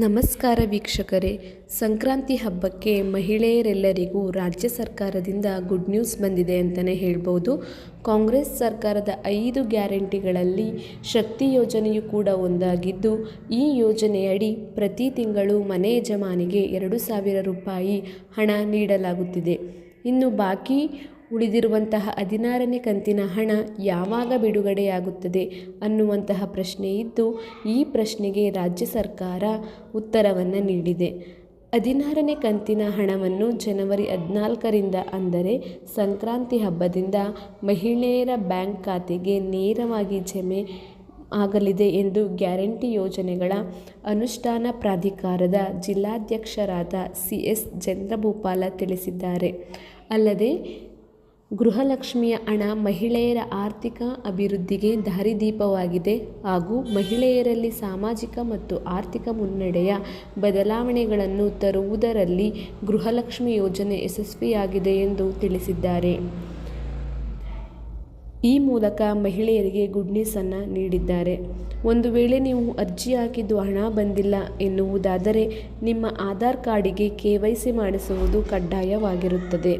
ನಮಸ್ಕಾರ ವೀಕ್ಷಕರೇ, ಸಂಕ್ರಾಂತಿ ಹಬ್ಬಕ್ಕೆ ಮಹಿಳೆಯರೆಲ್ಲರಿಗೂ ರಾಜ್ಯ ಸರ್ಕಾರದಿಂದ ಗುಡ್ ನ್ಯೂಸ್ ಬಂದಿದೆ ಅಂತಲೇ ಹೇಳ್ಬೋದು. ಕಾಂಗ್ರೆಸ್ ಸರ್ಕಾರದ 5 ಗ್ಯಾರಂಟಿಗಳಲ್ಲಿ ಶಕ್ತಿ ಯೋಜನೆಯು ಕೂಡ ಒಂದಾಗಿದ್ದು, ಈ ಯೋಜನೆಯಡಿ ಪ್ರತಿ ತಿಂಗಳು ಮನೆ ಯಜಮಾನಿಗೆ 2,000 ರೂಪಾಯಿ ಹಣ ನೀಡಲಾಗುತ್ತಿದೆ. ಇನ್ನು ಬಾಕಿ ಉಳಿದಿರುವಂತಹ 16ನೇ ಕಂತಿನ ಹಣ ಯಾವಾಗ ಬಿಡುಗಡೆಯಾಗುತ್ತದೆ ಅನ್ನುವಂತಹ ಪ್ರಶ್ನೆ ಇದ್ದು, ಈ ಪ್ರಶ್ನೆಗೆ ರಾಜ್ಯ ಸರ್ಕಾರ ಉತ್ತರವನ್ನು ನೀಡಿದೆ. 16ನೇ ಕಂತಿನ ಹಣವನ್ನು ಜನವರಿ 14ರಿಂದ ಅಂದರೆ ಸಂಕ್ರಾಂತಿ ಹಬ್ಬದಿಂದ ಮಹಿಳೆಯರ ಬ್ಯಾಂಕ್ ಖಾತೆಗೆ ನೇರವಾಗಿ ಜಮೆ ಆಗಲಿದೆ ಎಂದು ಗ್ಯಾರಂಟಿ ಯೋಜನೆಗಳ ಅನುಷ್ಠಾನ ಪ್ರಾಧಿಕಾರದ ಜಿಲ್ಲಾಧ್ಯಕ್ಷರಾದ CS ಚಂದ್ರಭೂಪಾಲ ತಿಳಿಸಿದ್ದಾರೆ. ಅಲ್ಲದೆ ಗೃಹಲಕ್ಷ್ಮಿಯ ಹಣ ಮಹಿಳೆಯರ ಆರ್ಥಿಕ ಅಭಿವೃದ್ಧಿಗೆ ದಾರಿದೀಪವಾಗಿದೆ ಹಾಗೂ ಮಹಿಳೆಯರಲ್ಲಿ ಸಾಮಾಜಿಕ ಮತ್ತು ಆರ್ಥಿಕ ಮುನ್ನಡೆಯ ಬದಲಾವಣೆಗಳನ್ನು ತರುವುದರಲ್ಲಿ ಗೃಹಲಕ್ಷ್ಮಿ ಯೋಜನೆ ಯಶಸ್ವಿಯಾಗಿದೆ ಎಂದು ತಿಳಿಸಿದ್ದಾರೆ. ಈ ಮೂಲಕ ಮಹಿಳೆಯರಿಗೆ ಗುಡ್ ನ್ಯೂಸನ್ನು ನೀಡಿದ್ದಾರೆ. ಒಂದು ವೇಳೆ ನೀವು ಅರ್ಜಿ ಹಾಕಿದ್ದು ಹಣ ಬಂದಿಲ್ಲ ಎನ್ನುವುದಾದರೆ ನಿಮ್ಮ ಆಧಾರ್ ಕಾರ್ಡಿಗೆ KYC ಮಾಡಿಸುವುದು ಕಡ್ಡಾಯವಾಗಿರುತ್ತದೆ.